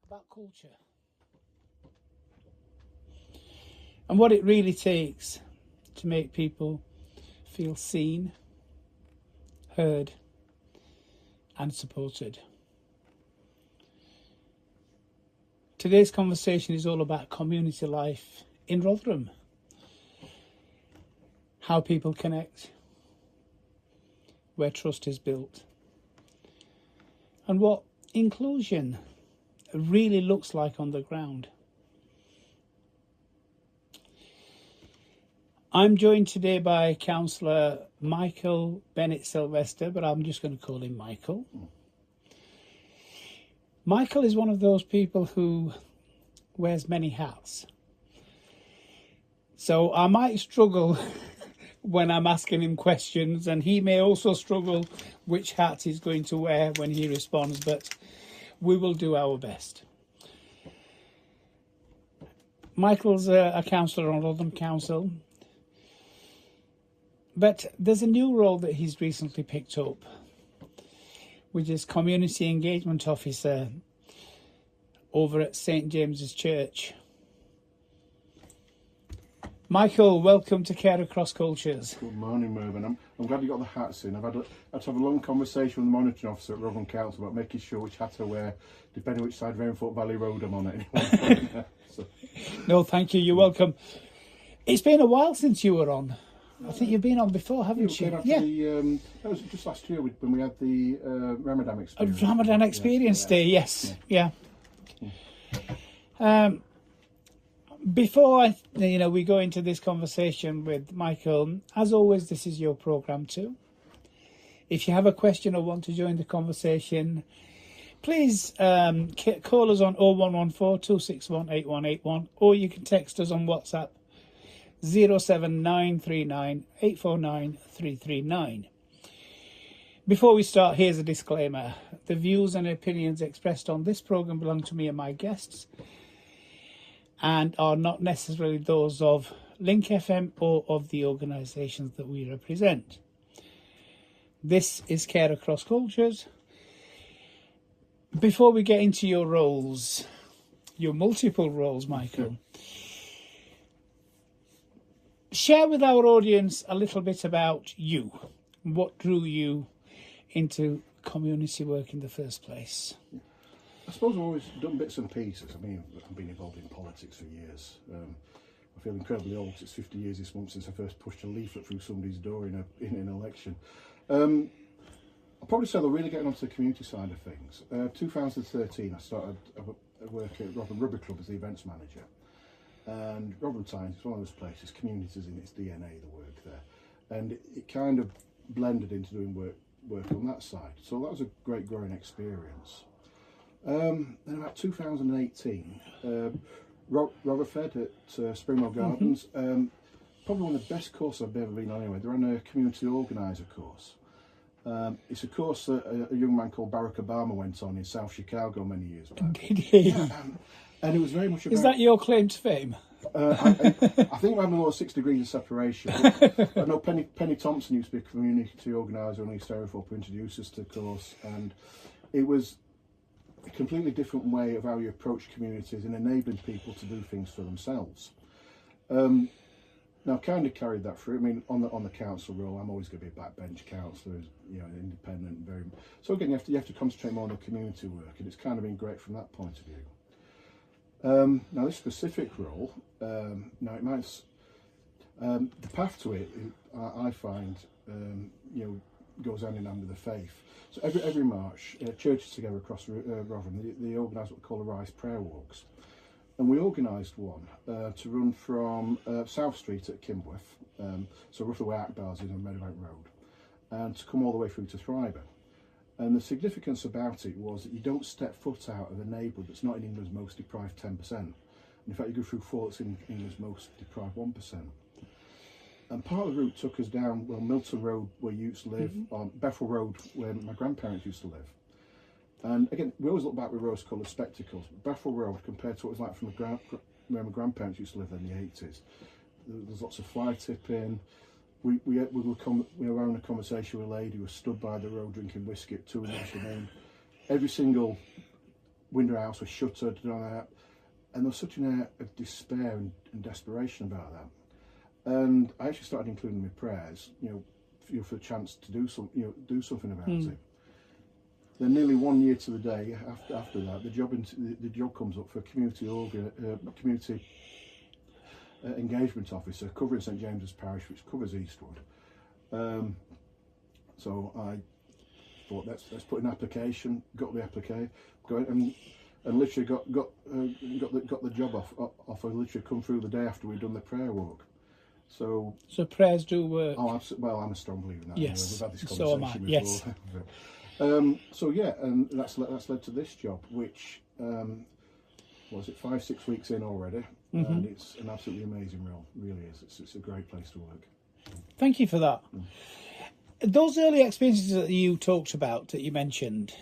about culture and what it really takes to make people feel seen, heard and supported. Today's conversation is all about community life in Rotherham, how people connect, where trust is built, and what inclusion really looks like on the ground. I'm joined today by Cllr Michael Bennett Sylvester, but I'm just going to call him Michael. Michael is one of those people who wears many hats. So I might struggle when I'm asking him questions, and he may also struggle which hat he's going to wear when he responds, but we will do our best. Michael's a councillor on Rotherham Council, but there's a new role that he's recently picked up, which is Community Engagement Officer over at St James's Church. Michael, welcome to Cllr Cross Cultures. Good morning, Mervyn. I'm glad you got the hats in. I've had to have a long conversation with the monitoring officer at Rotherham Council about making sure which hat I wear, depending which side of Rainford Valley Road I'm on it. No, thank you. You're welcome. It's been a while since you were on. I think you've been on before, haven't you? Yeah. That was just last year when we had the Ramadan experience. Ramadan Experience Day, yes. Yeah. Before we go into this conversation with Michael, as always, this is your programme too. If you have a question or want to join the conversation, please call us on 0114 261 8181, or you can text us on WhatsApp 07939 849 339. Before we start, here's a disclaimer. The views and opinions expressed on this programme belong to me and my guests and are not necessarily those of Link FM or of the organisations that we represent. This is Cllr Cross Cultures. Before we get into your roles, your multiple roles, Michael, share with our audience a little bit about you. What drew you into community work in the first place? I suppose I've always done bits and pieces. I mean, I've been involved in politics for years. I feel incredibly old. It's 50 years this month since I first pushed a leaflet through somebody's door in an election. I'll probably say they're really getting onto the community side of things. 2013, I started work at Rotherham Rugby Club as the events manager. And Rotherham Times is one of those places, communities in its DNA, the work there. And it kind of blended into doing work on that side. So that was a great growing experience. Then about 2018, Rotherford at Springwell Gardens, probably one of the best courses I've ever been on anyway. They're on a community organiser course. It's a course that a young man called Barack Obama went on in South Chicago many years back. Did he? And it was very much about... Is that your claim to fame? I think we're having 6 degrees of separation. I know Penny Thompson used to be a community organiser on East Hereford, who introduced us to the course, and it was a completely different way of how you approach communities and enabling people to do things for themselves. Now, I kind of carried that through. I mean, on the council role, I'm always going to be a backbench councillor, independent, very. So again, you have to concentrate more on the community work, and it's kind of been great from that point of view. Now, this specific role, it might. The path to it, I find, goes hand in hand with the faith. So every March, churches together across Rotherham, they organise what we call the Rise Prayer Walks. And we organised one to run from South Street at Kimworth, so roughly where Akbar's is on Meadowbank Road, and to come all the way through to Thriber. And the significance about it was that you don't step foot out of a neighbourhood that's not in England's most deprived 10%. And in fact, you go through 4 that's in England's most deprived 1%. And part of the route took us down, Milton Road, where you used to live, on Bethel Road, where my grandparents used to live. And again, we always look back with rose-coloured spectacles. Bethel Road, compared to what it was like from where my grandparents used to live in the 80s, there's lots of fly tipping. We were having a conversation with a lady who was stood by the road drinking whiskey at 2 in the afternoon. Every single window house was shuttered and all that. And there was such an air of despair and desperation about that. And I actually started including my prayers, for the chance to do something about it. Then nearly 1 year to the day after that, the job comes up for a community engagement officer covering St James's Parish, which covers Eastwood. So I thought, let's put an application. Got the application, and literally got the job offer. Literally come through the day after we'd done the prayer walk. So prayers do work. Oh, absolutely. Well, I'm a strong believer in that. Yes, we've had this so am I. conversation before. Yes. So yeah, and that's led to this job, which was it 5-6 weeks in already, and it's an absolutely amazing role. Really is. It's a great place to work. Thank you for that. Those early experiences that you talked about, that you mentioned,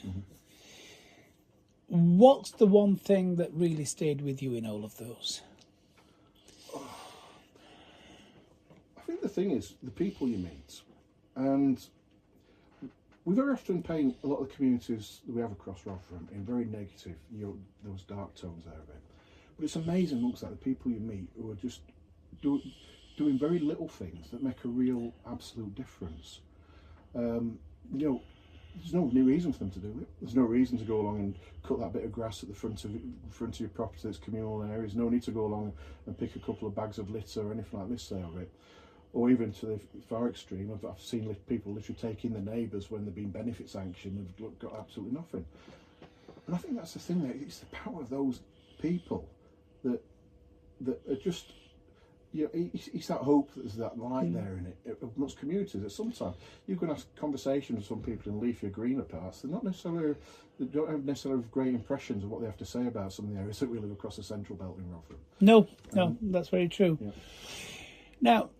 what's the one thing that really stayed with you in all of those? I think the thing is the people you meet, and we very often paint a lot of the communities that we have across Rotherham in very negative, those dark tones there of it. But it's amazing, looks like the people you meet who are just doing very little things that make a real absolute difference. There's no reason for them to do it. There's no reason to go along and cut that bit of grass at the front of your property that's communal areas. No need to go along and pick a couple of bags of litter or anything like this there of it. Or even to the far extreme, I've seen people literally taking the neighbours when they've been benefit sanctioned and have got absolutely nothing. And I think that's the thing, that it's the power of those people that are just, it's that hope, that there's that light there in it amongst communities. That sometimes you can have conversations with some people in leafier, greener parts. They don't have necessarily great impressions of what they have to say about some of the areas that we live across the central belt in Rotherham. No, that's very true. Yeah. Now,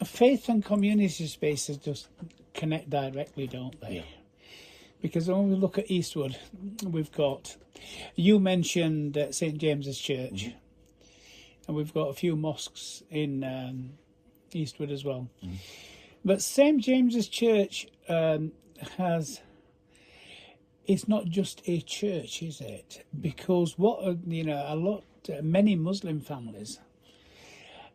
faith and community spaces just connect directly, don't they? Yeah. Because when we look at Eastwood, we've got, you mentioned St James's Church, and we've got a few mosques in Eastwood as well. But St James's Church it's not just a church, is it? Because many Muslim families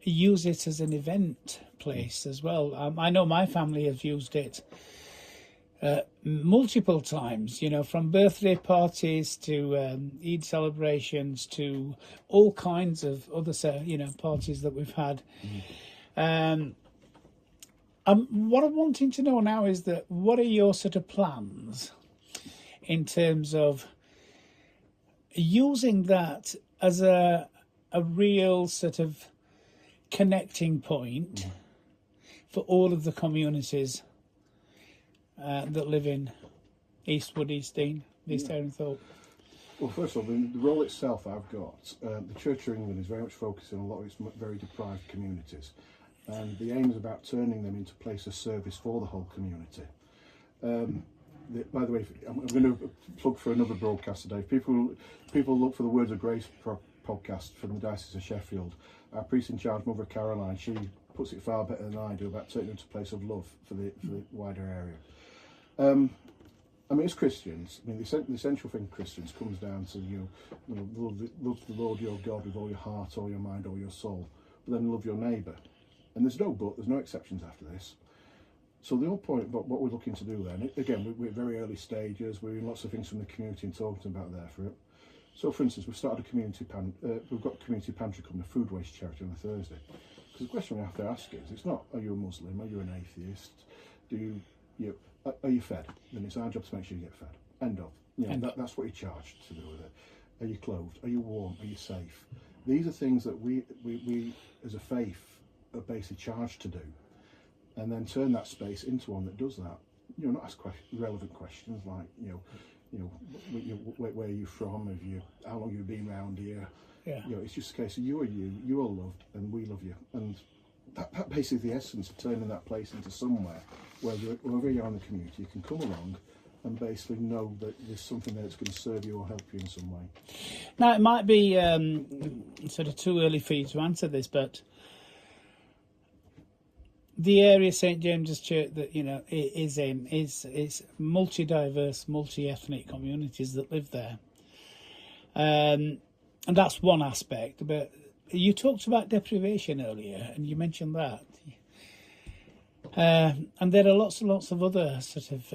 use it as an event place as well. I know my family has used it multiple times, from birthday parties to Eid celebrations to all kinds of other, parties that we've had. What I'm wanting to know now is that what are your sort of plans in terms of using that as a real sort of connecting point for all of the communities that live in Eastwood, East Dean, East Herringthorpe? Well, first of all, the role itself I've got, the Church of England is very much focusing on a lot of its very deprived communities, and the aim is about turning them into a place of service for the whole community. By the way, I'm going to plug for another broadcast today. People look for the Words of Grace podcast from the Diocese of Sheffield. Our priest in charge, Mother Caroline, she puts it far better than I do about turning it into a place of love for the wider area. As Christians, the essential thing for Christians comes down to love the Lord your God with all your heart, all your mind, all your soul, but then love your neighbour. And there's no exceptions after this. So the whole point about what we're looking to do then, again, we're at very early stages. We're in lots of things from the community and talking about there for it. So, for instance, we've started we've got a community pantry coming, a food waste charity on a Thursday. Because the question we have to ask is, it's not, are you a Muslim? Are you an atheist? Are you fed? Then it's our job to make sure you get fed. End of. That's what you're charged to do with it. Are you clothed? Are you warm? Are you safe? These are things that we as a faith are basically charged to do, and then turn that space into one that does that. Not ask relevant questions like, where are you from? How long have you been around here? Yeah. It's just a case of you are loved, and we love you, and that basically the essence of turning that place into somewhere where wherever you are in the community, you can come along and basically know that there's something there that's going to serve you or help you in some way. Now, it might be sort of too early for you to answer this, but the area St James's Church that is in is multi-diverse, multi-ethnic communities that live there. And that's one aspect. But you talked about deprivation earlier, and you mentioned that. And there are lots and lots of other sort of,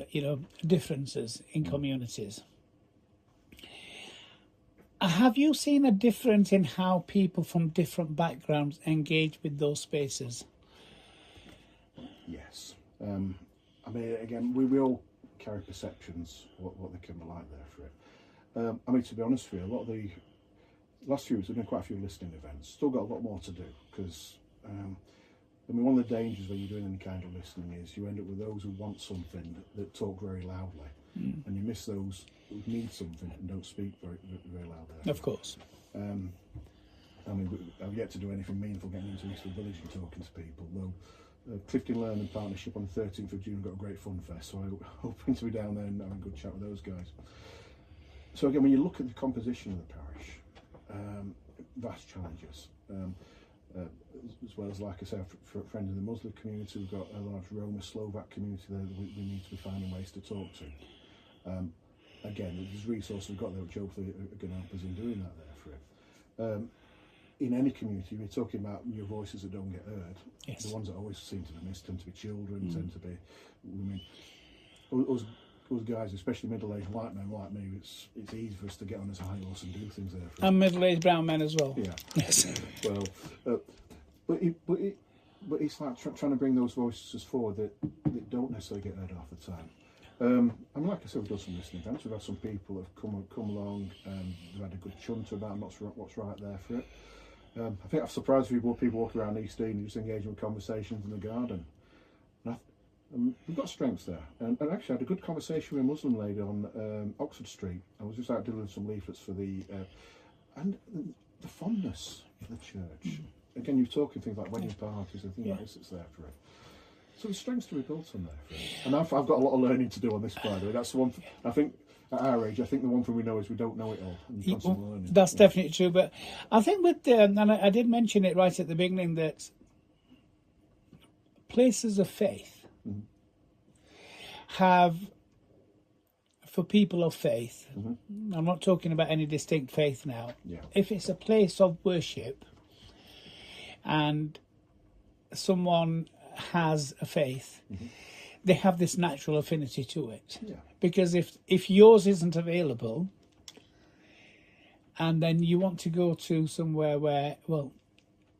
differences in communities. Have you seen a difference in how people from different backgrounds engage with those spaces? Yes. I mean, again, we all carry perceptions what they can be like there for it. I mean, to be honest with you, a lot of the last few weeks we've done quite a few listening events. Still got a lot more to do because, I mean, one of the dangers when you're doing any kind of listening is you end up with those who want something that talk very loudly, and you miss those who need something and don't speak very loudly. Of course. I mean, I've yet to do anything meaningful getting into Eastwood Village and talking to people, though. Clifton Learning Partnership on the 13th of June got a great fun fest, so I'm hoping to be down there and having a good chat with those guys. So again, when you look at the composition of the parish, vast challenges, as well as, like I said, for a friend in the Muslim community, we've got a large Roma Slovak community there that we need to be finding ways to talk to. Again, there's resources we've got there which hopefully are going to help us in doing that there for it. In any community, we're talking about new voices that don't get heard. Yes. The ones that always seem to be missed tend to be children, tend to be women. Us guys, especially middle-aged white men like me, it's easy for us to get on this high horse and do things there. And middle-aged brown men as well. Yeah. Yes. Well, but it's like trying to bring those voices forward that don't necessarily get heard half the time. And like I said, we've done some listening events. We've had some people that have come along and they've had a good chunter about what's right there for it. I think I've surprised people walking around East Dean and just engaging with conversations in the garden. And we've got strengths there. And actually, I had a good conversation with a Muslim lady on Oxford Street. I was just out delivering some leaflets for the fondness for the church. Again, you're talking things like wedding parties and things like this that's there for it. So the strengths to be built on there for it. And I've got a lot of learning to do on this, by the way. That's the one. I think at our age, I think the one thing we know is we don't know it all. And that's definitely true. But I think with and I did mention it right at the beginning that places of faith have, for people of faith, I'm not talking about any distinct faith now. Yeah. If it's a place of worship and someone has a faith, they have this natural affinity to it. Yeah. Because if yours isn't available and then you want to go to somewhere where, well,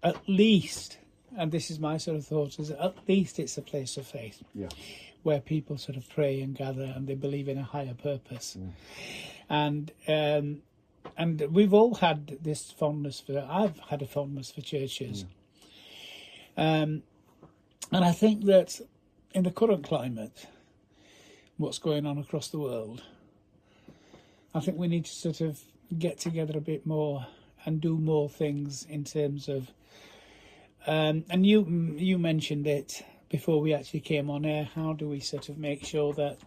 at least, and this is my sort of thought, is at least it's a place of faith. Yeah. Where people sort of pray and gather and they believe in a higher purpose. And we've all had this fondness I've had a fondness for churches. And I think that in the current climate, what's going on across the world, I think we need to sort of get together a bit more and do more things in terms of, and you mentioned it before we actually came on air, how do we sort of make sure that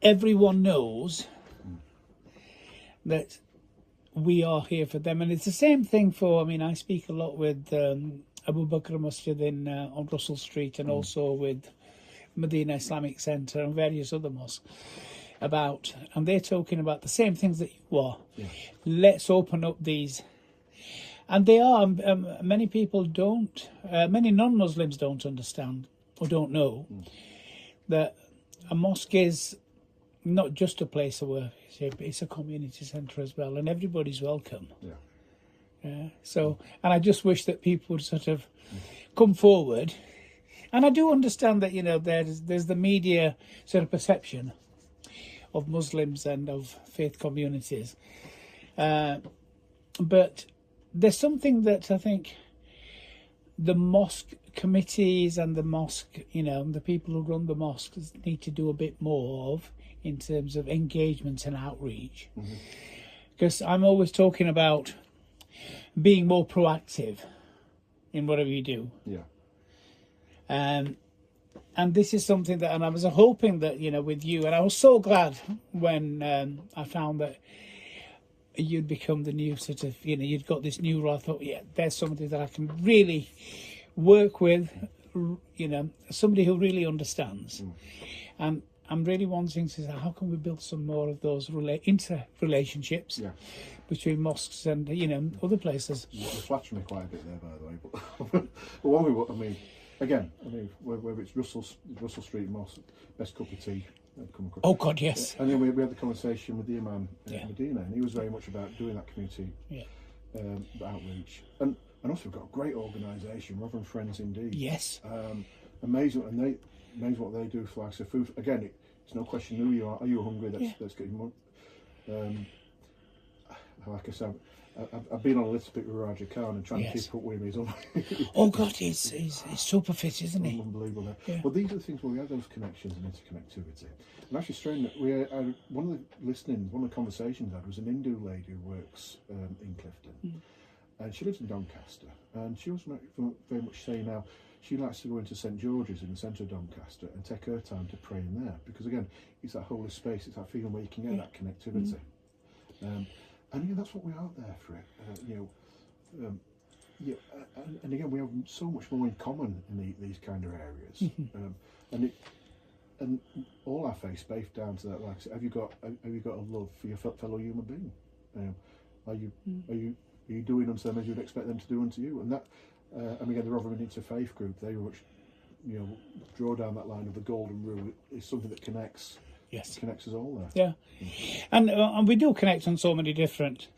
everyone knows that we are here for them? And it's the same thing for, I mean, I speak a lot with Abu Bakr Masjid on Russell Street and also with Medina Islamic Centre and various other mosques and they're talking about the same things that you are. Yeah. Let's open up these. And they are, many people don't, many non-Muslims don't understand or don't know that a mosque is not just a place of work, it's a community centre as well, and everybody's welcome. Yeah. So, and I just wish that people would sort of come forward. And I do understand that, there's the media sort of perception of Muslims and of faith communities. But there's something that I think the mosque committees and the mosque, the people who run the mosques need to do a bit more of in terms of engagement and outreach. Because I'm always talking about being more proactive in whatever you do. Yeah. And this is something that, and I was hoping that, with you, and I was so glad when I found that you'd become the new sort of, you'd got this new role. I thought, there's somebody that I can really work with, somebody who really understands. And I'm really wanting to say, how can we build some more of those interrelationships between mosques and, you know, other places? You flatter me quite a bit there, by the way. But one way, I mean, again, whether it's Russell Street Mosque, best cup of tea I've come across. Oh God, yes. And then we had the conversation with the Imam in Medina, and he was very much about doing that community outreach. And also we've got a great organisation, Reverend Friends Indeed. Yes. Amazing, and amazing what they do for like so food. Again, it's no question who you are. Are you hungry? Let's get you more. Like I said, I've been on a little bit with Raja Khan and trying to keep up with him. Oh God, he's super fit, isn't he? Unbelievable. Yeah. Well, these are the things where we have those connections and interconnectivity. And actually, strange that one of the conversations I had was an Hindu lady who works in Clifton, and she lives in Doncaster, and she was very much saying now she likes to go into St George's in the centre of Doncaster and take her time to pray in there, because again, it's that holy space, it's that feeling where you can get that connectivity. And again, that's what we are there for it. And again, we have so much more in common in these kind of areas. And all our faiths based down to that. Like, have you got a love for your fellow human being? Are you doing unto them as you'd expect them to do unto you? And that, and again, the Reverend Interfaith group, they much, draw down that line of the golden rule. It's something that connects. Yes, connects us all there. Yeah, and we do connect on so many different.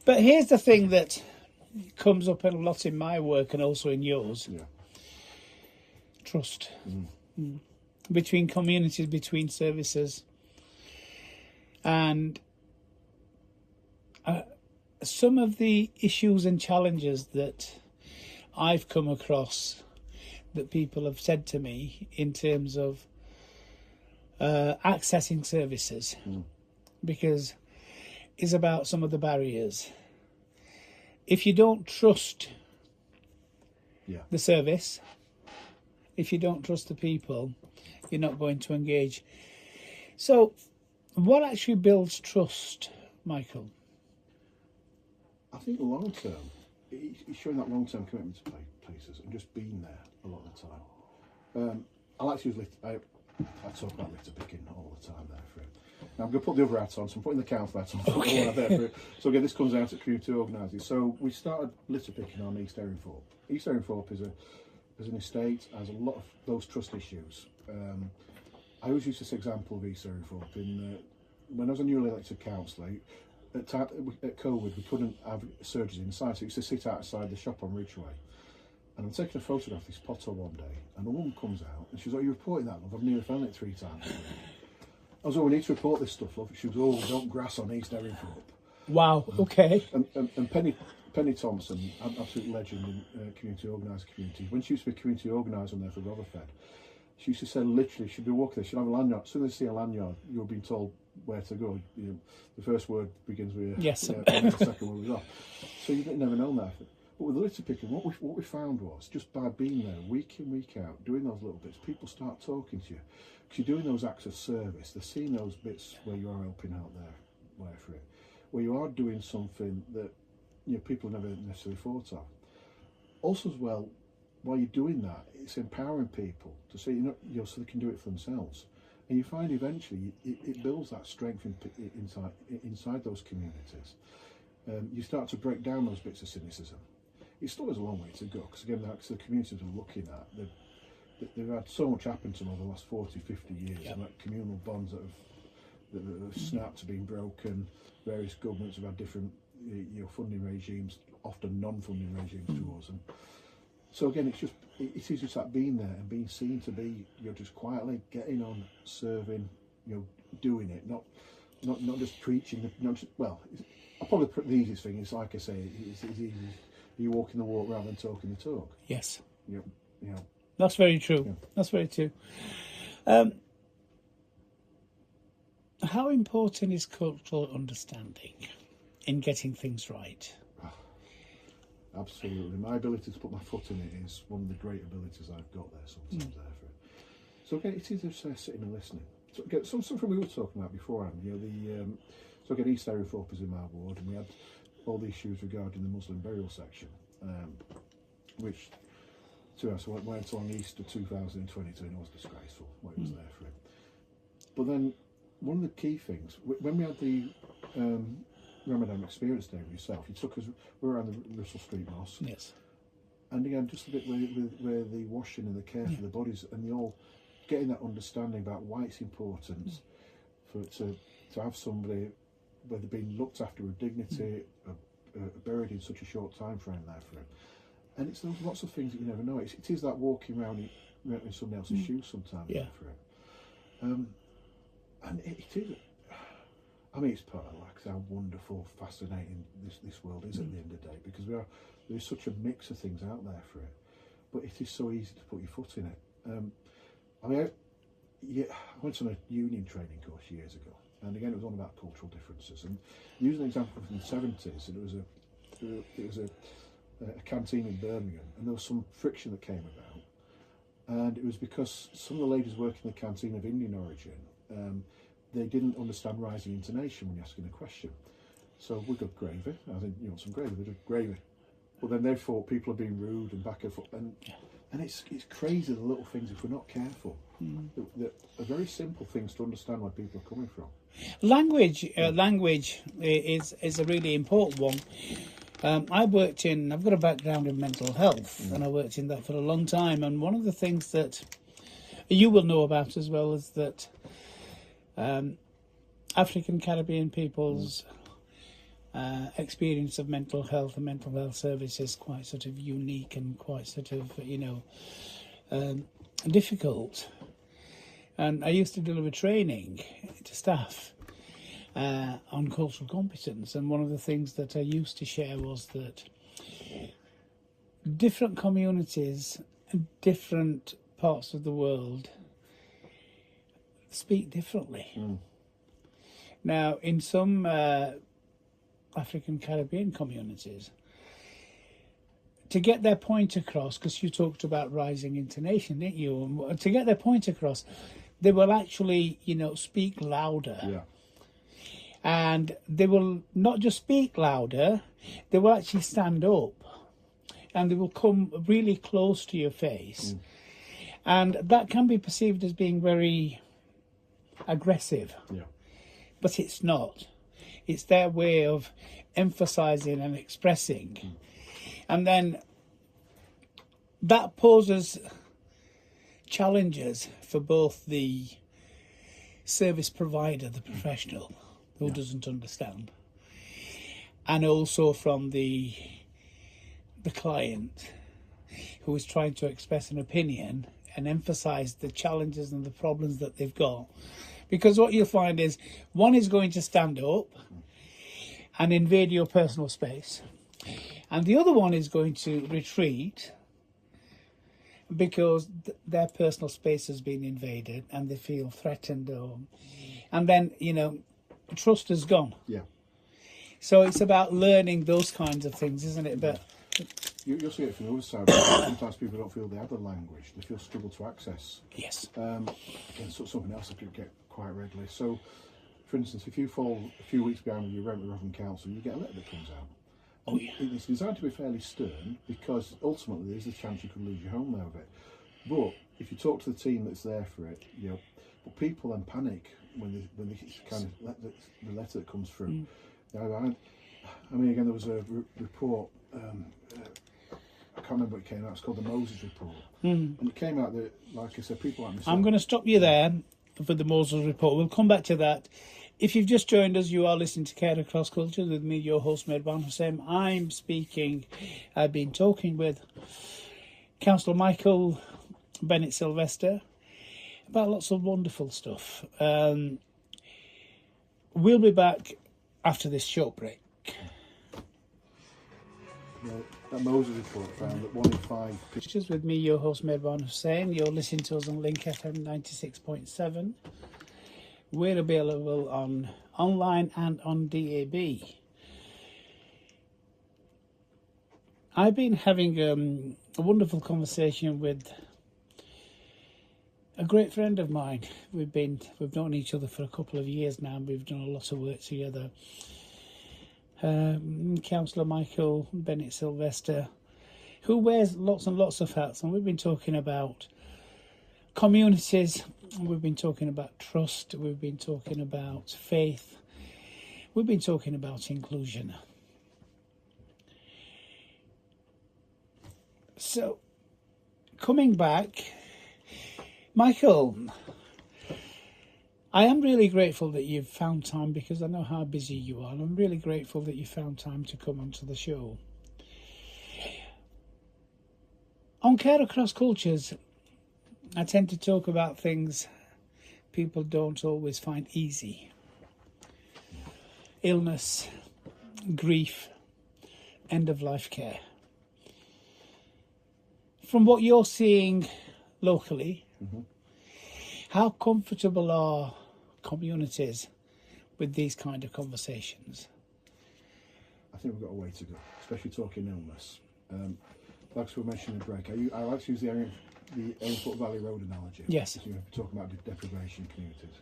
But here's the thing that comes up a lot in my work and also in yours: trust between communities, between services, and some of the issues and challenges that I've come across that people have said to me in terms of accessing services, because it's about some of the barriers. If you don't trust the service, if you don't trust the people, you're not going to engage. So what actually builds trust, Michael? I think long term, it's showing that long term commitment to places and just being there a lot of the time. I like to use I talk about litter picking all the time there for it. Now I'm going to put the other hat on, so I'm putting the council hat on. Okay. There for it. So again, this comes out at community organising. So we started litter picking on East Erinthorpe. East Erinthorpe is an estate, has a lot of those trust issues. I always use this example of East Erinthorpe. When I was a newly elected councillor, at COVID we couldn't have surgeries inside, so we used to sit outside the shop on Ridgeway. And I'm taking a photograph of this pothole one day, and a woman comes out, and she goes, "Oh, you're reporting that, love? I've nearly found it 3 times." I was, "Oh, we need to report this stuff, love." She goes, "Oh, don't grass on East Erinthorpe." Wow, okay. And Penny Thompson, an absolute legend in community organised communities. When she used to be community organiser on there for Rotherford, she used to say literally, she'd be walking there, she'd have a lanyard. As soon as you see a lanyard, you're being told where to go. The first word begins with yes, and the second word was off. So you never know that. But with the litter picking, what we found was, just by being there week in, week out, doing those little bits, people start talking to you. Because you're doing those acts of service, they're seeing those bits where you are helping out there for it, where you are doing something that people have never necessarily thought of. Also as well, while you're doing that, it's empowering people to see, so they can do it for themselves. And you find eventually it builds that strength inside those communities. You start to break down those bits of cynicism. It still has a long way to go, because again, the communities we're looking at, they've had so much happen to them over the last 40, 50 years, and like communal bonds that have snapped, have been broken. Various governments have had different funding regimes, often non-funding regimes towards them. So again, it is just that being there and being seen to be, just quietly getting on, serving, doing it, not just preaching. I'll probably put the easiest thing is, like I say, it's easy. You walking the walk rather than talking the talk. Yes. That's very true. Yeah. That's very true. How important is cultural understanding in getting things right? Absolutely. My ability to put my foot in it is one of the great abilities I've got there sometimes there for it. So again, it is just sitting and listening. So again, something we were talking about beforehand, so again, East Erinthorpe is in my ward, and we had all the issues regarding the Muslim burial section, which, to us, went along Easter 2022, and it was disgraceful what it was there for it. But then one of the key things, when we had the Ramadan experience day with yourself, you took us, we were around the Russell Street Mosque. Yes. And again, just a bit where the washing and the care for the bodies, and the all getting that understanding about why it's important to have somebody where they're being looked after with dignity, buried in such a short time frame there for it. And it's those lots of things that you never know. It is that walking around in somebody else's shoes sometimes for it. And it is. I mean, it's part of how wonderful, fascinating this world is at the end of the day, because there's such a mix of things out there for it, but it is so easy to put your foot in it. I mean, I went on a union training course years ago, and again, it was all about cultural differences. And using an example from the 70s, and it was a canteen in Birmingham, and there was some friction that came about, and it was because some of the ladies working in the canteen of Indian origin, they didn't understand rising intonation when you're asking a question. So we got gravy. I think, you want some gravy? They did gravy. But then they thought people are being rude and back and forth. And it's crazy, the little things, if we're not careful, that are very simple things to understand where people are coming from. Language is a really important one. I've got a background in mental health, and I worked in that for a long time. And one of the things that you will know about as well is that African Caribbean people's experience of mental health and mental health services quite sort of unique and quite sort of, difficult. And I used to deliver training to staff on cultural competence, and one of the things that I used to share was that different communities and different parts of the world speak differently. Now, in some African Caribbean communities, to get their point across, because you talked about rising intonation, didn't you? And to get their point across, they will actually, speak louder. Yeah. And they will not just speak louder, they will actually stand up, and they will come really close to your face. And that can be perceived as being very aggressive, but it's not. It's their way of emphasizing and expressing. And then that poses challenges for both the service provider, the professional, who doesn't understand, and also from the client, who is trying to express an opinion and emphasize the challenges and the problems that they've got. Because what you'll find is one is going to stand up and invade your personal space, and the other one is going to retreat because their personal space has been invaded and they feel threatened, and then trust is gone. So it's about learning those kinds of things, isn't it? But you'll see it from the other side. Sometimes people don't feel they have the language; they feel struggle to access. Yes. Again, something else I could get quite readily. So, for instance, if you fall a few weeks behind with your rent with Rotherham Council, you get a letter that comes out. Oh yeah. It's designed to be fairly stern, because ultimately there's a chance you could lose your home over it. But if you talk to the team that's there for it, but people then panic when they kind of let the letter that comes through. I mean, again, there was a report. I can't remember what it came out. It's called the Moses Report, and it came out that, like I said, people like myself. I'm going to stop you there for the Moses Report. We'll come back to that. If you've just joined us, you are listening to Care Across Culture with me, your host, Medban Hussain. I've been talking with Cllr Michael Bennett Sylvester about lots of wonderful stuff. We'll be back after this short break. That Moses Report found that 1 in 5 Pictures with me, your host, Medban Hussain. You're listening to us on Link FM 96.7. We're available on online and on DAB. I've been having a wonderful conversation with a great friend of mine. We've known each other for a couple of years now, and we've done a lot of work together. Cllr Michael Bennett Sylvester, who wears lots and lots of hats, and we've been talking about communities we've been talking about trust, we've been talking about faith, we've been talking about inclusion. So, coming back, Michael, I am really grateful that you've found time, because I know how busy you are, and I'm really grateful that you found time to come onto the show. On Care Across Cultures, I tend to talk about things people don't always find easy. Illness, grief, end-of-life care. From what you're seeing locally, how comfortable are communities with these kind of conversations? I think we've got a way to go, especially talking illness. Like we mentioned in the break, I like to use the Aylfoot Valley Road analogy. Yes. You're talking about deprivation communities.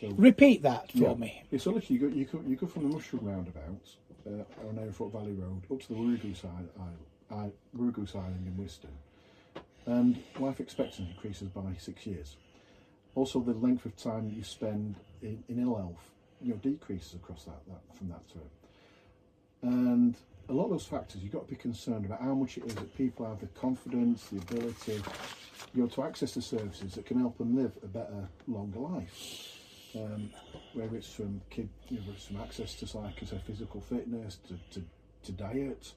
So, repeat that for me. Yeah, so literally you go from the Mushroom roundabout on Aylfoot Valley Road up to the Wurugoose Island in Wiston, and life expectancy increases by 6 years. Also, the length of time that you spend in ill health, decreases across that from that term. And a lot of those factors, you've got to be concerned about how much it is that people have the confidence, the ability, to access the services that can help them live a better, longer life. Whether it's from from access to, like I said, physical fitness, to diet,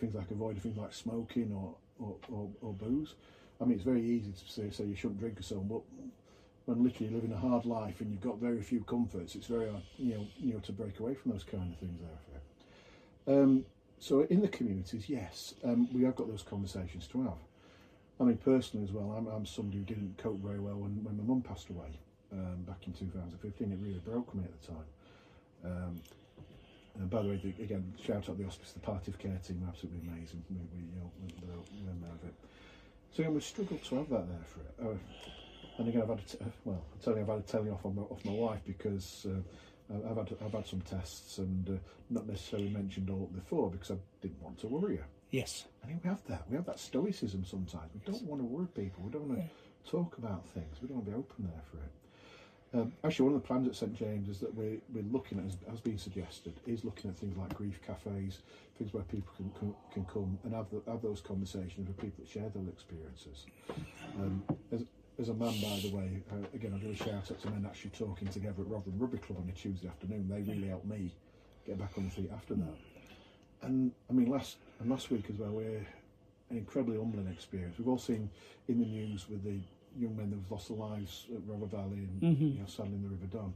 things like avoiding things like smoking or booze. I mean, it's very easy to say you shouldn't drink or so, but when literally you're living a hard life and you've got very few comforts, it's very hard, to break away from those kind of things. Therefore, so in the communities, yes, we have got those conversations to have. I mean, personally as well, I'm somebody who didn't cope very well when my mum passed away back in 2015. It really broke me at the time. And by the way, again, shout out the hospice, the palliative care team, absolutely amazing. We of it. So we struggled to have that there for it. And again, I've had a telling off my wife, because I've had some tests and not necessarily mentioned all before because I didn't want to worry her. Yes. I think we have that stoicism sometimes. We don't want to worry people. We don't want to talk about things. We don't want to be open there for it. Actually, one of the plans at St James's that we're looking at, as been suggested, is looking at things like grief cafes, things where people can come and have those conversations with people that share their experiences. As a man, by the way, again, I'll give a shout out to men actually talking together at Rotherham Rugby Club on a Tuesday afternoon. They really helped me get back on the feet after that. And I mean, last week as well, we're an incredibly humbling experience. We've all seen in the news with the young men that have lost their lives at Rother Valley and sadly in the River Don.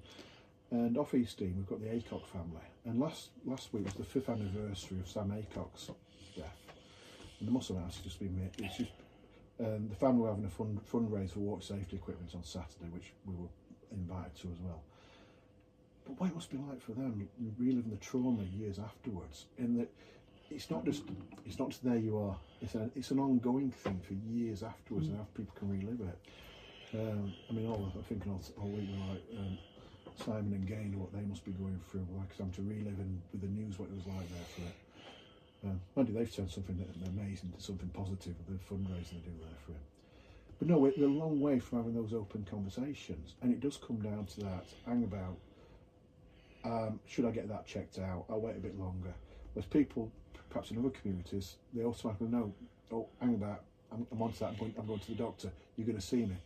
And off East Dean, we've got the Aycock family. And last week was the 5th anniversary of Sam Aycock's death. And the Muscle House has just been made. It's just, the family were having a fundraiser for walk safety equipment on Saturday, which we were invited to as well. But what it must be like for them, reliving the trauma years afterwards, in that it's not just there you are. It's an ongoing thing for years afterwards, and how people can relive it. I mean, I'm thinking all week like Simon and Gaynor, what they must be going through, like I'm to relive with the news what it was like there for it. Maybe they've turned something amazing to something positive with the fundraising they do there for it. But no, we're a long way from having those open conversations, and it does come down to that hang about. Should I get that checked out? I'll wait a bit longer. Whereas people, perhaps in other communities, they automatically know, oh, hang about, I'm on to that point, I'm going to the doctor, you're going to see me.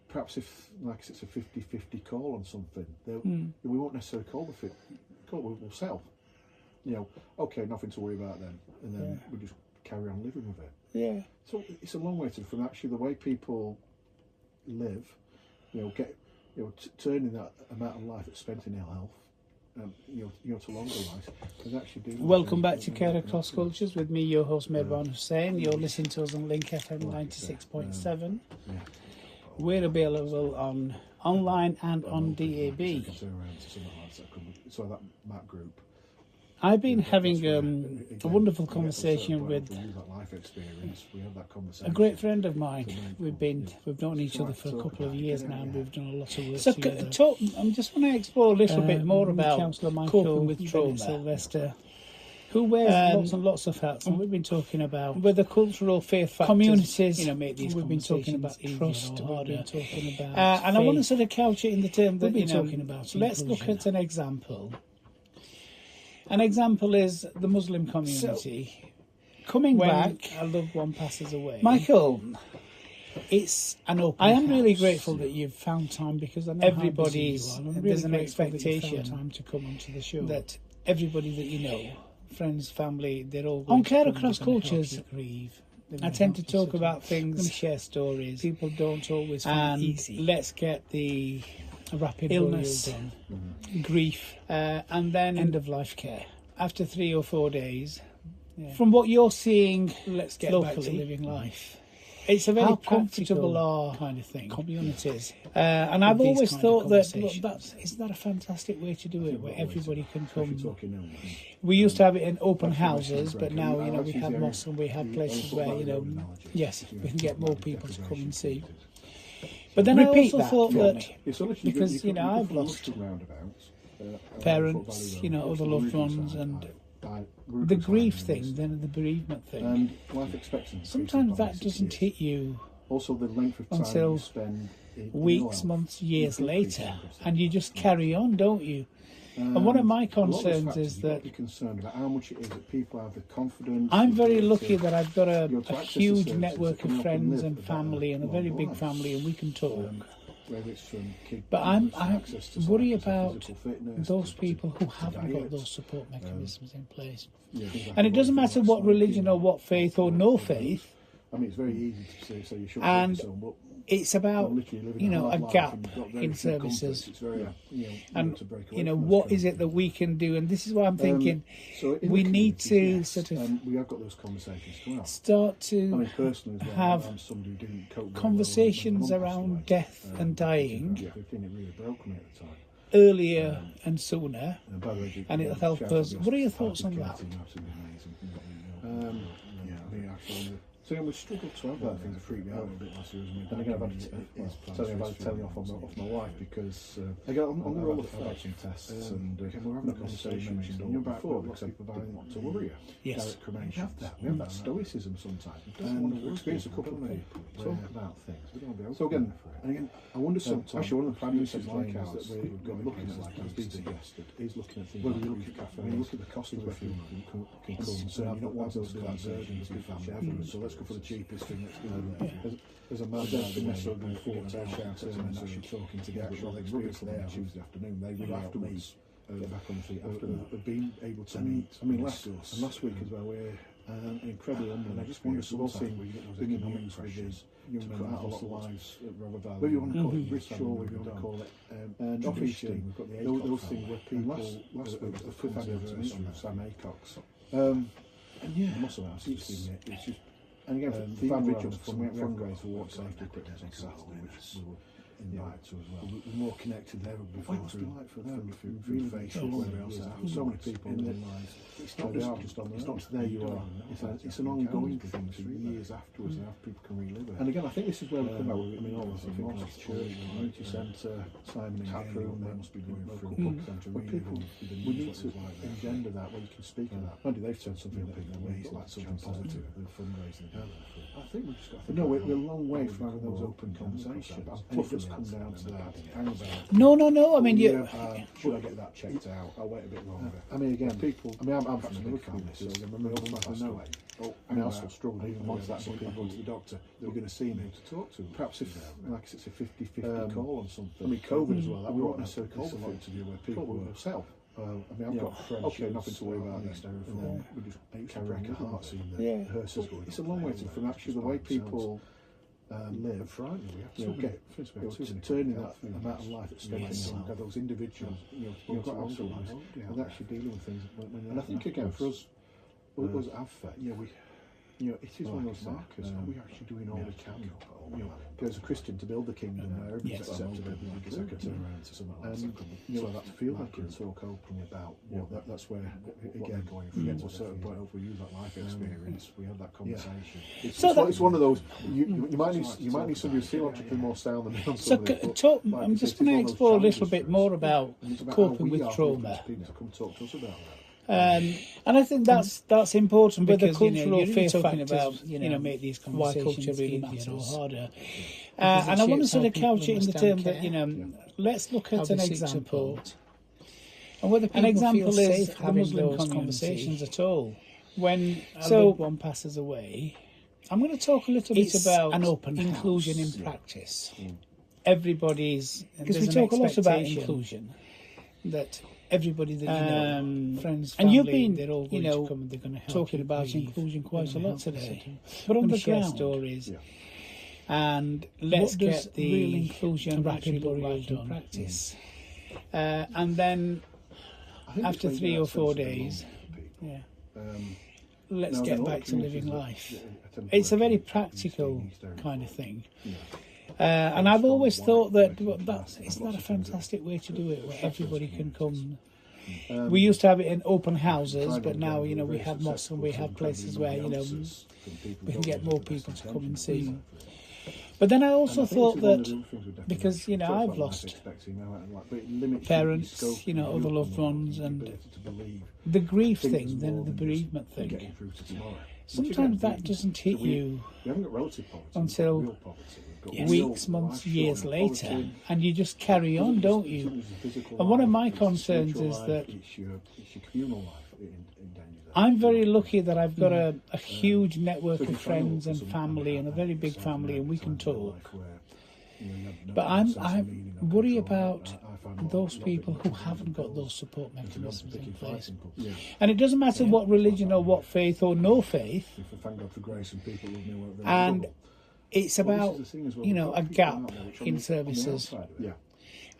Perhaps if, like it's a 50-50 call on something, we won't necessarily call the call, we'll sell. Okay, nothing to worry about then. And then we just carry on living with it. Yeah. So it's a long way from actually the way people live, turning that amount of life that's spent in ill health, to longer life. Welcome back to Care Across Cultures with me, your host, Medwan Hussain. You're listening to us on Link FM 96.7. We're available on online and on DAB. So that Map group. I've been having a wonderful conversation with a great friend of mine. We've known each other for a couple of years now, and we've done a lot of work together. I just want to explore a little bit more about Cllr Michael Bennett Sylvester. who wears lots and lots of hats, and we've been talking about whether cultural faith factors, communities, make these. We've been talking about trust, we've been talking about, and I want to sort of couch it in the term that we've been talking about. Let's look at an example. An example is the Muslim community. Coming back, a loved one passes away. Michael, it's an open I am really grateful that you've found time, because I know everybody's there's an expectation time to come onto the show that everybody that you know, friends, family, they're all on Care Across Cultures. I tend to talk about things, share stories. People don't always find it easy. Let's get the rapid illness done, grief, and then end of life care after 3 or 4 days. Yeah. From what you're seeing, let's get locally, back to living life. It's a very comfortable kind of thing. Communities, and I've always thought that isn't that a fantastic way to do it, where everybody can come. We used to have it in open houses, but now we have mosques and we have places where yes, we can get more people to come and see. But then I also thought that because I've lost parents, other loved ones, and the grief thing, then the bereavement thing, and life expectancy. Sometimes that doesn't hit you also the length of time until you spend weeks, months, years later, and you just carry on, don't you? And one of my concerns is that you're concerned about how much it is that people have the confidence. I'm very lucky that I've got a huge network of friends and family, and a very big family, and we can talk. But I worry about those people who haven't got those support mechanisms in place. And it doesn't matter what religion or what faith or no faith. I mean, it's very easy to say you should. And it's about a gap in services, and what is it that we can do? And this is why I'm thinking we need to sort of we have got those conversations as well. Start to have conversations around death and dying earlier and sooner, and it'll help us. What are your thoughts on that? So we struggled to have that thing to freak me out a bit last year. And again, I've had to tell you off my wife, because again, on the roll of some tests, and we're having a conversation about lots of people want to worry you. Yes, we have that. We have that stoicism sometimes. And we've experienced a couple of people talk about things. So again, I wonder sometimes. Actually, one of the plans that we've got looking at, like has been suggested, is looking at things. Well, you look at the cost of a fuel can come. So you're not wanting to do that surgeon to family. So let's go for the cheapest thing that's going to as a man that's been necessarily 4 hours and actually talking to the actual experience there on Tuesday afternoon, they ring afterwards, get back on the feet after that. We've been able to meet. I mean, last week as well, we're incredibly humbling. I just wonder sometimes bringing economics with us to cut out a lot of lives at Robber Valley. Whether you want to call it rich or whether you want to call it tradition, we've got the those things where people last week the fifth anniversary of Sam Acock's. And yeah, muscle house. It's just. And again, the family fundraise for what safety equipment on Saturday, which we were invited to as well. We're more connected there before. What's it like for them? Through Facebook, where else? So many people in their lives. It's not just there you are. It's an ongoing thing for years afterwards, and after people can relive it. And again, I think this is where we come out. I mean, all of the mosque, church, community centre, Simon and Tap Room, they must be doing local book centre. We need to engender that where you can speak of that. Maybe they've turned something amazing, like something positive, the fundraising. I think we've just got to. No, we're a long way from having those open conversations. And it does come down to that. No. I mean, should I get that checked out? I'll wait a bit longer. I mean, again, people. I mean, I'm from another family, so I remember no way. I mean, I still struggle even once that people go to the doctor, they're going to see me to talk to them. Perhaps if, like it's a 50-50 call on something. I mean, COVID as well. We won't necessarily call for interview where people will self. I mean, I've got friends. Okay, nothing to worry about next day. We just carry a heart scene. It's a long way from actually the way people live. Frightening. We have to get turning that amount of life at stake. Those individuals, you've got absolute lives, and actually dealing with things. And I think again for us that have faith, it is one of those markers. Are we actually doing all we can? As a Christian, to build the kingdom where everybody's accepted, everybody's a good turn around to someone else. And that to feel like you can talk openly about that's where again we get to a certain point. If we use that life experience, we have that conversation. It's one of those. You might need somebody who's theologically more sound than me on some of this. I'm just going to explore a little bit more about coping with trauma. People to come talk to us about that. And I think that's important With the because cultural you're really fear talking factors, about make these why conversations culture really easier or matters. harder. Because it And I want to shapes sort how of couch it in the people term that understand let's look how at they an seek example. support, and whether people An example feel is safe the having Muslim those community. conversations at all. When a So, loved one passes away, I'm going to talk a little bit it's about an open inclusion house. in practice. Everybody's Because we there's an talk a lot about expectation inclusion. that Everybody that you know, friends, and family, you've been they're all going to come and they're going to help talking you about grieve. inclusion quite a They're gonna lot help you today. sit. But on the share ground, stories. and let's What does get the real inclusion rapid actually look burial like in done. practice? And then I think after it's 3 maybe or that 4 sense of days, belonging to people. let's Now, get there are back to living communities that life. attempt It's to a very work in practical East Area kind of Four. thing. Yeah. And I've strong always white thought that working that class, isn't lots that a of things that- fantastic way to do it, where everybody can come. Um, We used to have it in open houses, Pride but and now Joy were we very have mosques and we successful have to places incredibly where young answers from people we can who get don't more have the best people to come and see. intentions. But then I And also I think thought this is one of that the other things with because, defamation. I've Talk about life lost expectancy now, and but it limits parents, your scope, other your loved opinion, ones, your and ability to believe the grief things thing, then more the than just bereavement getting thing. through to tomorrow. Which Sometimes again, that doesn't hit we you haven't got relative poverty, until we've got real poverty. We've got weeks, real months, life years short of later, poverty. and you just carry It's on, not don't just- you? it's not just the physical And one of life, my it's the concerns spiritual is life, that it's your communal life in danger. I'm very lucky that I've got a huge So network if you of try and friends look and for some family and a very big South family, and we can American talk. life where, no But sense I of meaning or worry control. about I find a lot those of people people who haven't got those support mechanisms in place. Yeah. And it doesn't matter what religion or what faith or no faith, Thank God for grace and people love me wherever they and go. it's But this about, is the thing as well, we've got a people gap out there which on in the services. outside of it,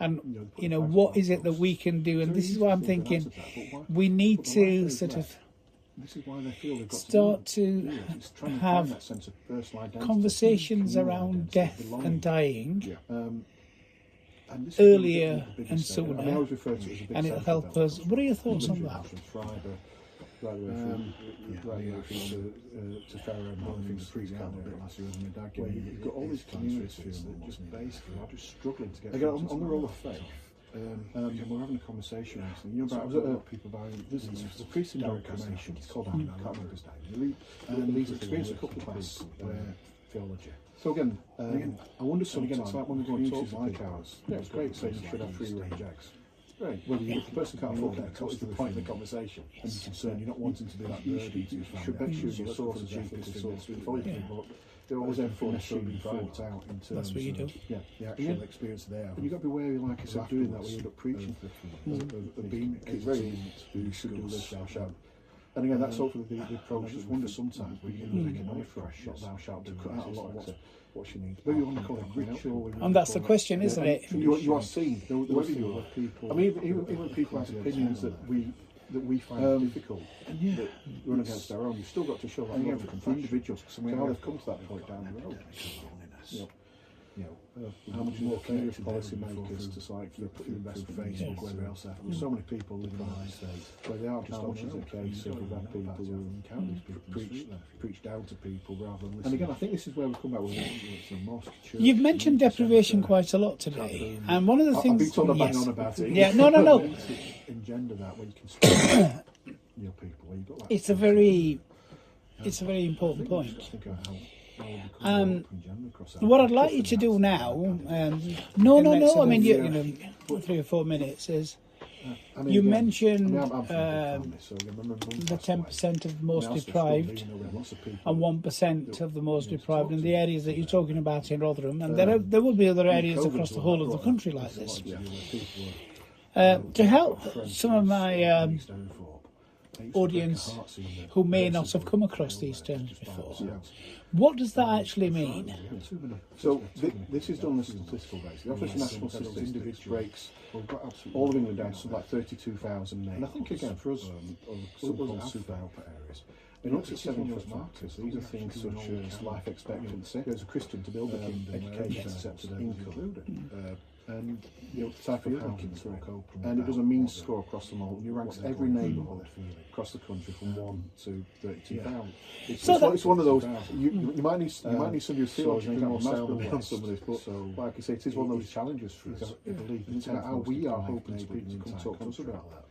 And, put the flags what on is it that posts. we can do? And Very this is easy what to I'm think an answer thinking. to that, but why- We need but the life to they've sort led, of this is why they feel they've got start to to do it. It's trying to have find that sense of personal identity, conversations communal around identity, death belonging. and dying Yeah. And this is earlier the biggest and sector. sooner, I mean, I always refer to it as a big and it'll sector help development. us. What are your thoughts on Literally that? from Schreiber, right the way through to Ferrer and other things. Priest can't a bit last year, wasn't it? Dad, where you've got all these communities that just basically are just struggling to get. Again, on the role of faith. We're having a conversation recently. You know about people buying. There's a priest in Reformation. It's called I can't remember his name. And he's experienced a couple of class theology. So again, I wonder sometimes. It's like when we go and talk like ours. Yeah, it's great saying you should have free range eggs. Right. Well, if the person can't afford that, what is the point of the conversation? And you're concerned, you're not wanting to be that burden to your family. You should make sure your source is cheapest source before you think, but they're always everything necessarily thought out in terms That's what you do. of the actual experience they have. And you've got to be wary, like I said, doing that when you end up preaching of being, it's very easy to do, you should do this, thou shalt. And again, that's hopefully the approach. I just wonder sometimes we can make a money for us, thou shalt do, cut out a lot of what she needs. Maybe you want to call it ritual. And that's the question, isn't it? You are seen. The way you are. People. I mean, even people have opinions that we find difficult, that run against our own. You've still got to show that love for individuals, because how they've come to that point down the road. How much more curious policy makers to like invest in Facebook, wherever else. There's so many people living in the States where they are just much as a case of we've had people who preach down to people rather than listen. And again, I think this is where we come back with the mosque, church. You've mentioned deprivation quite a lot today, and one of the things. I've been told to bang on about it. Yeah, no. Engender that when you can speak your people. Where you've got that It's a very important point. What I'd like you to do now, no. I mean, 3 or 4 minutes is. You mentioned the 10% of the most deprived and 1% of the most deprived in the areas that you're talking about in Rotherham, and there will be other areas across the whole of the country like this. To help some of my audience who may not have come across these terms before, what does that actually mean? So this is done on a statistical basis. The Office of National Statistics breaks all of England down to like 32,000 names. And I think again for us, so-called super output areas, it looks at 7 different markers. These are things such as life expectancy. There's a Christian to build education, accepted income. And the type of housing stock, and it does a mean score across them all. You ranks every neighbourhood across the country from 1 to 32,000. It's one of those. You might need somebody who's theologically more sound on some of this, but like I say, it is one of those challenges for us. It's about how we are hoping to come talk to us about that.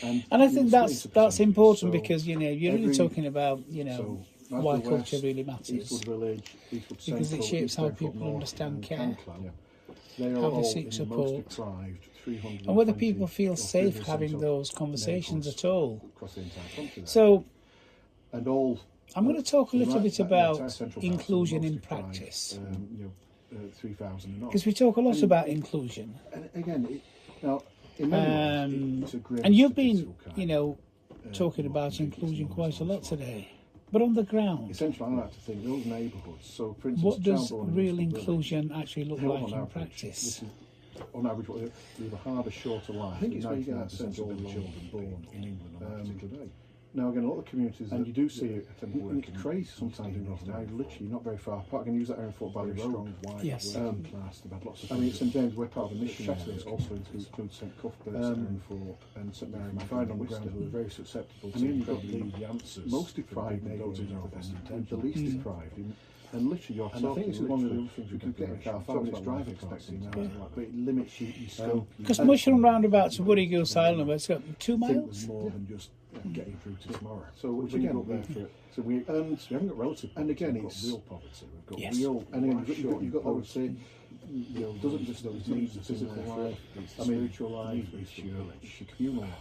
And I think that's important, So because you're really every- talking about so why Madrid culture West, really matters, Eastwood Village, Eastwood because Central, it shapes East how Devonport people North, understand and care, Cllr. They are how they all seek in the most support, deprived 320 and whether people feel or safe 370 having those conversations neighbourhoods at all. across the entire country. So And all I'm going to talk a little bit that entire about central part is the inclusion most in deprived, practice, 3,000 and because we talk a lot about inclusion, And again, now in many ways, it's a great and you've been, statistical kind talking of, about I think it's inclusion always quite a lot nice. today. But on the ground, Essentially, I like to think those neighbourhoods. So, for instance, what does child born in real Eastwood inclusion actually look Village, like on in average, practice? this is, on average, what they live a harder, shorter life. I think it's where you get that 99% sense of of the the children born in England on that particular day. Now, again, a lot of communities, And that- you do see it, and it's crazy sometimes in North America, literally not very far apart. I can use that area for Valley very Road. strong, white, Yes. working class. They've had lots of I mean, things. St James, we're part of the mission Shetland area, also includes St Cuthbert's, Aaronford, and St Mary I Magdalene find on the Worcester. ground who are very susceptible I to mean, you've got incredibly the answers. most deprived from neighbourhoods those in with our best and the intentions. least deprived. And literally, you're And I think talking this is one of the literally, other things you we've could got get a very car, strong 5 minutes on drive life expectancy now, expectancy. but it limits you scope. Because Mushroom Roundabout to Woody Goose Island, where it's got 2 I think miles. there's more than just getting through to tomorrow. So Which when you again, go there we- so we we haven't got relative poverty, and again, we've got it's real poverty. We've got Yes. real. and again, life you've got those poverty. you know, Doesn't just those needs needs the physical physical life, life, it's I mean, spiritual life, it's your communal life.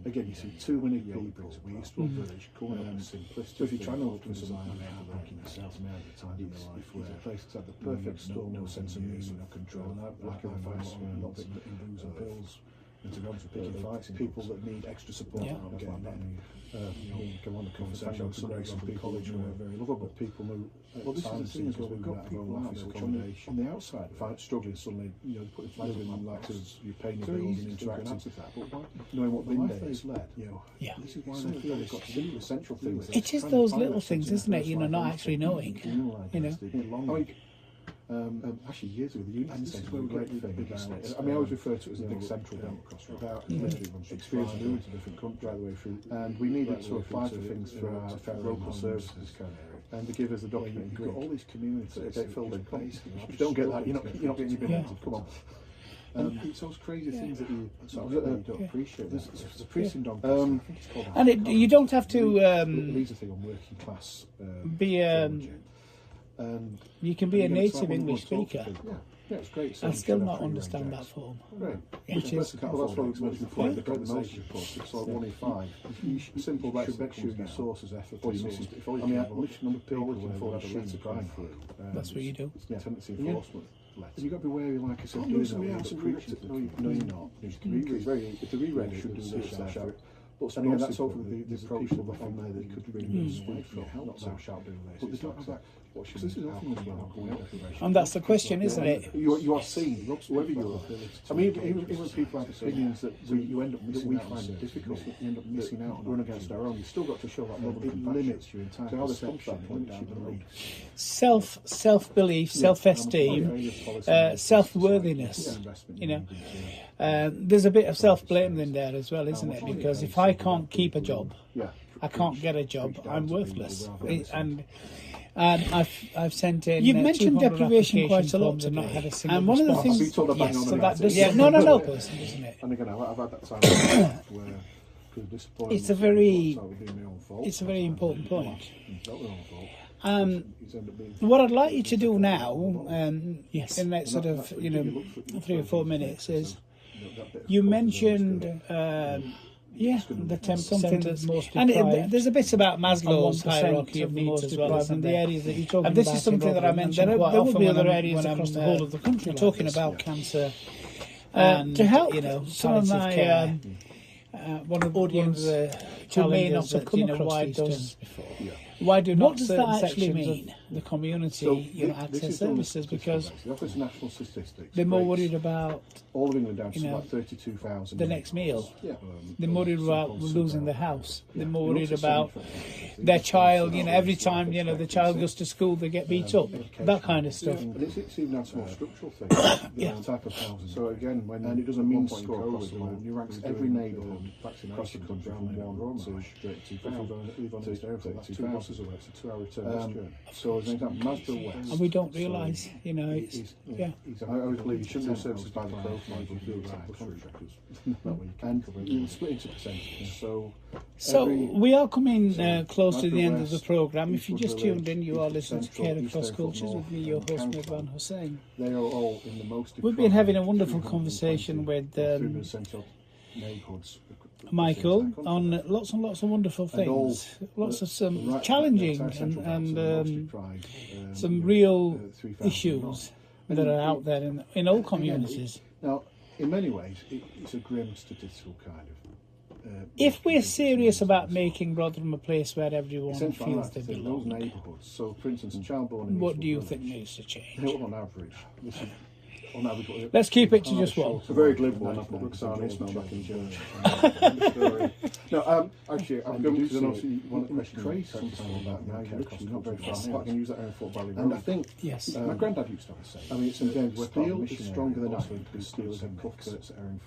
again, you see too many Young people. we used to village coming up with simplicity. So if you're trying to look for something something like that, thinking yourself now at the time in It's your life a where place to have the perfect perfect storm, storm no sense of music, no control, lack of advice, a lot in booze and pills, and to be honest with picking fights, people that need extra support Yeah. aren't getting that. you know, Come on the conversation Find out with some some people college who who are are very lovable. people who Well, this is the thing as well. We've got people out there which on the outside find struggling suddenly, putting flags on like you're paying your bills and interacting with that. But knowing what the life they've led, Yeah. this is why they feel they've got to do the central things. It is those little things, isn't it? Not actually knowing. actually years ago, the unit And this centre is where was we a get great the thing biggest about, list, I mean, I always refer to it as the you big know, central belt about experience experience of moving to different countries right the way through, and we needed to apply for things for our local services, and they give us the document in You've got all Greek. these communities So they filled in. basically If you don't get that, you're not getting your bin Yeah. emptied, come on. And it's those crazy things that you don't appreciate. There's There's a priest in Doncaster, Um, I think it's called And you don't have to leads a thing on working class be. theology. You can be a And again, it's native like when you English go and talk to speaker people. Yeah, it's great. and still not understand that form. Right. Which is- Well, that's what we mentioned before, Yeah. the conversation report. It's like 1 in 5. Simple should make sure comes your down. sources effort. Or you miss it. I mean, literally number of people looking for a sheet of crime. That's what you do. Tenancy enforcement. letters. You've got to be wary, like I said, Oh, doing no, somebody that else with has preaching. read it. No, you're not. It's very, if the reread should do this, thou shalt. But and again, that's hopefully the approach people on there that you could bring in speak for help, not thou shalt do this. But they don't have that. Because this is often as well going up. And that's the question, isn't it? You are seen, whoever you are. I mean, even when people have opinions that you end up that missing we out on find certain it difficult, things. You end up missing out on run that. against our own. You've still got to show that love and It compassion. limits your entire So how this perception, comes from, limits limits your your belief. Self belief, self esteem, self worthiness. There's a bit of self blame in there as well, isn't it? Because if I can't keep a job, Yeah. I can't get a job, I'm worthless. And I've sent in. You've mentioned deprivation quite a lot and not today. had a single And one of the response. things, You told her bang yes, on so the that nose. does. Yeah, No. person, isn't it? And again, I've had that time where because disappointed. It's a very- That would be my own fault. It's a very important point. It's not my own fault. Um, It's ended up being. What I'd like you to do now, Yes. in the next sort And of that's what you look for- 3 or 4 minutes, is that bit of you culture mentioned, is the 10% Something that's most and deprived, there's a bit about Maslow's 1% hierarchy of of needs most as well, deprived, isn't and the there? areas that you're talking And this about is something in that I Rotherham, mentioned there quite will often be when other I'm areas across the whole of the country like talking this, about cancer. And, To help some of palliative my care. one of the audience who may challenges not have that, come across why these does terms before. why do What not does certain that actually sections mean? of the community So this access is on the services statistics because base. The Office of National Statistics they're more rates worried about all of England down to you know, about 32,000. the next meal. Yeah. They're more worried about losing their house. They're more worried Lots of about different their things. child. Every time the child goes to school, they get beat up. That kind of stuff. And it's even had some more structural things. Yeah. The type of housing. So again, when And it doesn't at mean one point score in across COVID, the board. you ranks We're every doing, neighbourhood across the country from 1 to 32,000. houses away. It's a 2-hour return journey. So as an example, Masdale West. And we don't realise, you know, it's, I always believe you shouldn't do services by the crow fly, you do it by the country. And you split into percentages. So we are coming close to the end of the programme. If you just tuned in, you are listening to Care Across Cultures with me, your host, Mirvan Hussain. They are all in the most. We've been having a wonderful conversation with Michael on lots and lots of wonderful things, lots of some challenging and some real issues that are out there in all communities. Now, in many ways, it's a grim statistical kind of. If we're serious about making Rotherham a place where everyone feels they belong, those neighbourhoods. So, for instance, a child born in what do you think needs to change? On average, Let's keep it to just one. It's a very glib one. I've put Roxana's back in church. No, actually, I'm going to see one of the questions about now. Literally not very far. I can use that area for Valley Road. And I think, my granddad used to have a say. I mean, it's again, steel is stronger than iron because steel is in Cuthbert's at Erin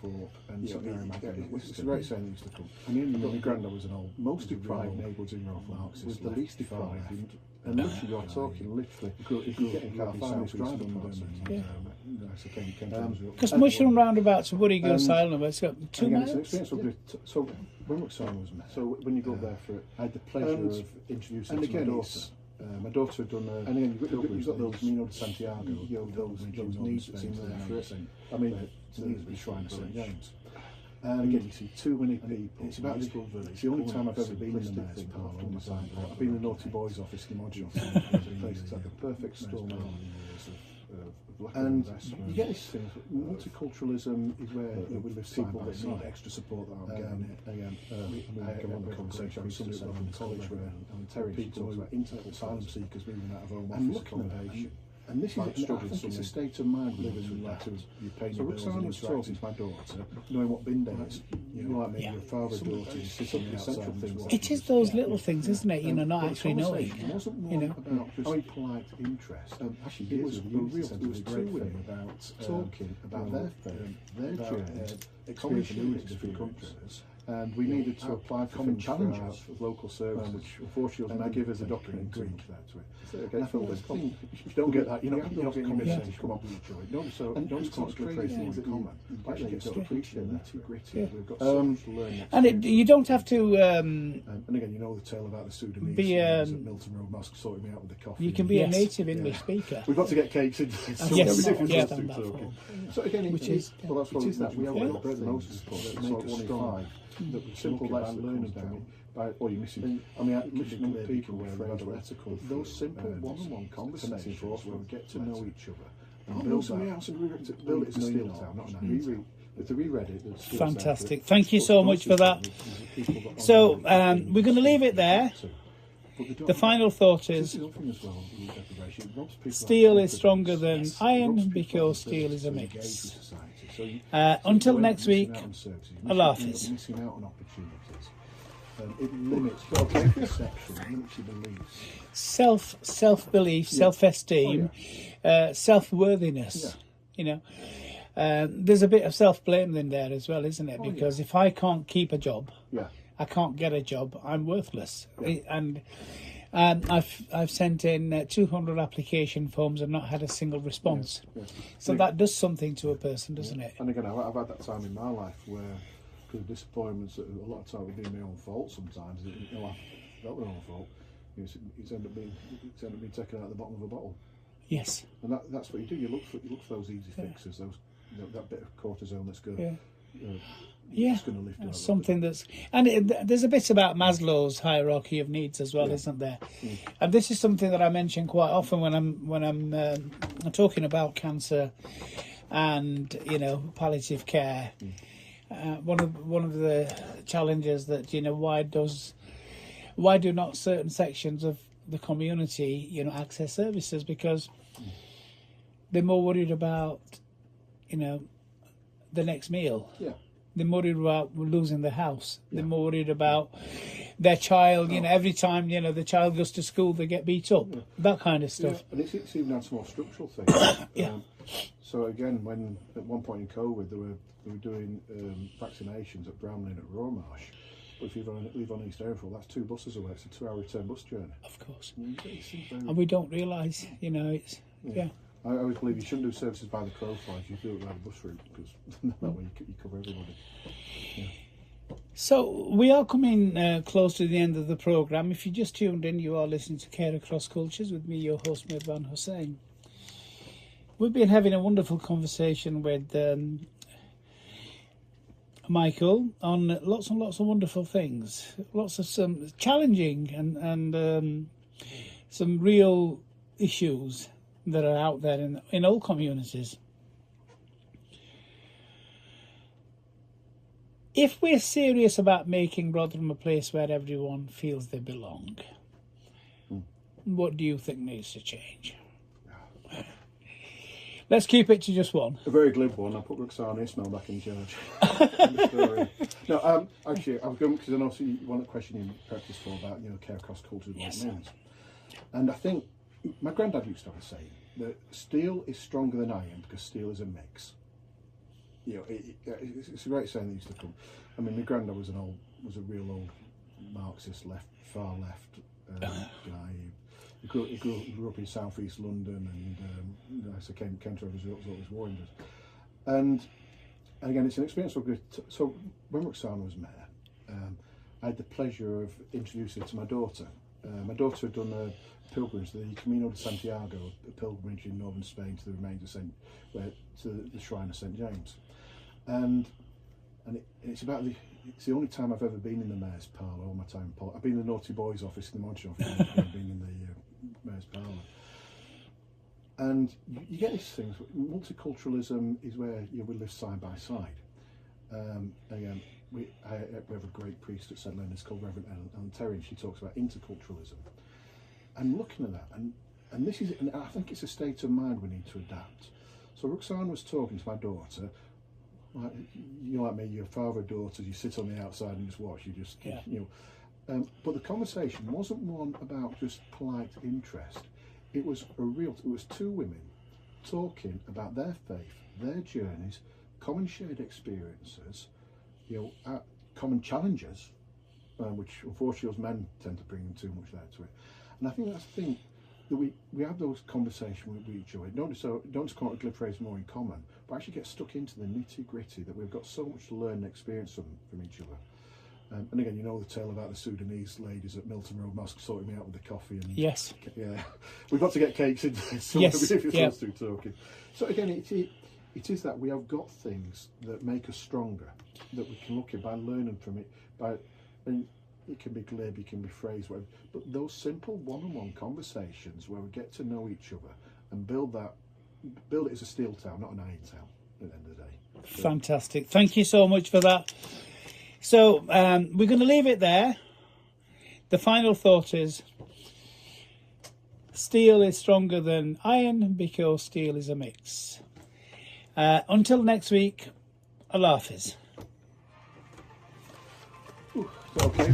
and it's a great saying that used to come. I mean, my granddad was an old, most deprived neighbourhood in North Marks was the least deprived. And literally, you're talking literally, if you get in car 5 minutes driving, because Mushroom Roundabout to Woody Girls Island, it's got 2 miles. So when Roxana was met, so when you go there for it, I had the pleasure of introducing to my daughter. My daughter had done and again, you've got those Camino de Santiago, those needs in there for it. I mean, the Shrine of St James. And again, you see too many people. It's about this little village. It's the only time I've ever been in the mayor's park on my side. I've been in the Naughty Boys office in the module. It's like the perfect storm. And you get this thing, multiculturalism is where with people that need extra support that aren't getting it. Again, I had a conversation with someone from college where Terry people talks about internal asylum seekers moving out of home office accommodation. And this is, I think it's a state of mind living with that. You're paying your bills and interacting with my daughter, knowing what bin day is. You know, like maybe your father's daughter is sitting outside things. It is those little things, isn't it? You know, not actually knowing. It wasn't more about just polite interest. Actually, it was a real great thing about talking about their faith, their journey, experiencing it in different countries. And we needed to apply for common challenges of local services, which unfortunately was give us a document in Greek to it. Again, if you don't get that, you're not getting your message. Come on, so don't concentrate things in common. Actually, you've got to appreciate that. We've got so much to learn. And you don't have to. And again, you know the tale about the Sudanese at Milton Road Mosque sorting me out with the coffee. You can be a native English speaker. We've got to get cakes in. So again, which is that's what it is. That we have a bread and Moses that make us strong. That was simple lessons learn about, or you're missing. I mean, listening to people where theoretical, those simple one-on-one conversations where we get to know each other and build something else and build it as a steel town, not an if they reread it, fantastic. Thank you so much for that. So we're going to leave it there. The final thought is steel is stronger than iron because steel is a mix. Until next week, Allah Hafiz. It limits perception, limits your beliefs. Self-belief, self-esteem, self-worthiness. You know, there's a bit of self-blame in there as well, isn't it? Because if I can't keep a job, I can't get a job, I'm worthless. And I've sent in 200 application forms and not had a single response. So that does something to a person, doesn't it? And again, I've had that time in my life where, because of disappointments, that a lot of time within my own fault sometimes, I felt my own fault. It's ended up being taken out of the bottom of a bottle. Yes. And that's what you do. You look for those easy fixes, those that bit of cortisone that's good. Something that's, and there's a bit about Maslow's hierarchy of needs as well, isn't there? And this is something that I mention quite often when I'm talking about cancer and palliative care. One of the challenges that why do not certain sections of the community access services, because they're more worried about the next meal. They're more worried about losing the house. They're more worried about their child. Every time the child goes to school, they get beat up. That kind of stuff. And it's even had some more structural things. So again, when at one point in COVID they were doing vaccinations at Bramley and at Romarsh, But if you leave on East Airfield, that's 2 buses away. It's a 2-hour return bus journey. Of course. And we don't realise, you know, it's, yeah. I always believe you shouldn't do services by the crow flies, you do it by the bus route, because that way you cover everybody. Yeah. So we are coming close to the end of the programme. If you just tuned in, you are listening to Care Across Cultures with me, your host, Mirvan Hussain. We've been having a wonderful conversation with Michael on lots and lots of wonderful things, lots of some challenging and some real issues that are out there in all communities. If we're serious about making Rotherham a place where everyone feels they belong, what do you think needs to change? Let's keep it to just one. A very glib one. I put Roxana Ismail back in charge. No, actually, I was going because I know you want a question in practice for about care across cultures, what it means. And I think my granddad used to have a saying that steel is stronger than iron because steel is a mix. It's a great saying that used to come. I mean, my granddad was a real old Marxist, far left guy. He grew up in South East London, and so came to a result of his war industry. And again, it's an experience. So when Roxana was mayor, I had the pleasure of introducing her to my daughter. My daughter had done a pilgrimage, the Camino de Santiago, a pilgrimage in northern Spain to the remains of to the shrine of St James, and it's the only time I've ever been in the mayor's parlour all my time in politics. I've been in the naughty boys office, in the monitoring office, I've been in the mayor's parlour. And you get these things. Multiculturalism is where we live side by side. Again, we have a great priest at St Leonard's called Reverend Ellen Terry, and she talks about interculturalism. And looking at that, and this is, and I think it's a state of mind we need to adapt. So Roxanne was talking to my daughter, like me, your father, daughters, you sit on the outside and just watch. But the conversation wasn't one about just polite interest. It was 2 women talking about their faith, their journeys, common shared experiences, common challenges, which unfortunately us men tend to bring too much there to it. And I think that's the thing, that we have those conversations with each other. Don't just come up with glib phrase more in common, but actually get stuck into the nitty gritty, that we've got so much to learn and experience from each other. And again, the tale about the Sudanese ladies at Milton Road Mosque sorting me out with the coffee. And yes. Yeah. We've got to get cakes into this. So yes. If you're supposed to talking. So again, it is that we have got things that make us stronger, that we can look at by learning from it. And it can be glib, it can be phrased, whatever. But those simple one-on-one conversations where we get to know each other and build it as a steel town, not an iron town at the end of the day. So. Fantastic. Thank you so much for that. So we're going to leave it there. The final thought is steel is stronger than iron because steel is a mix. Until next week, Allah Hafiz. Okay.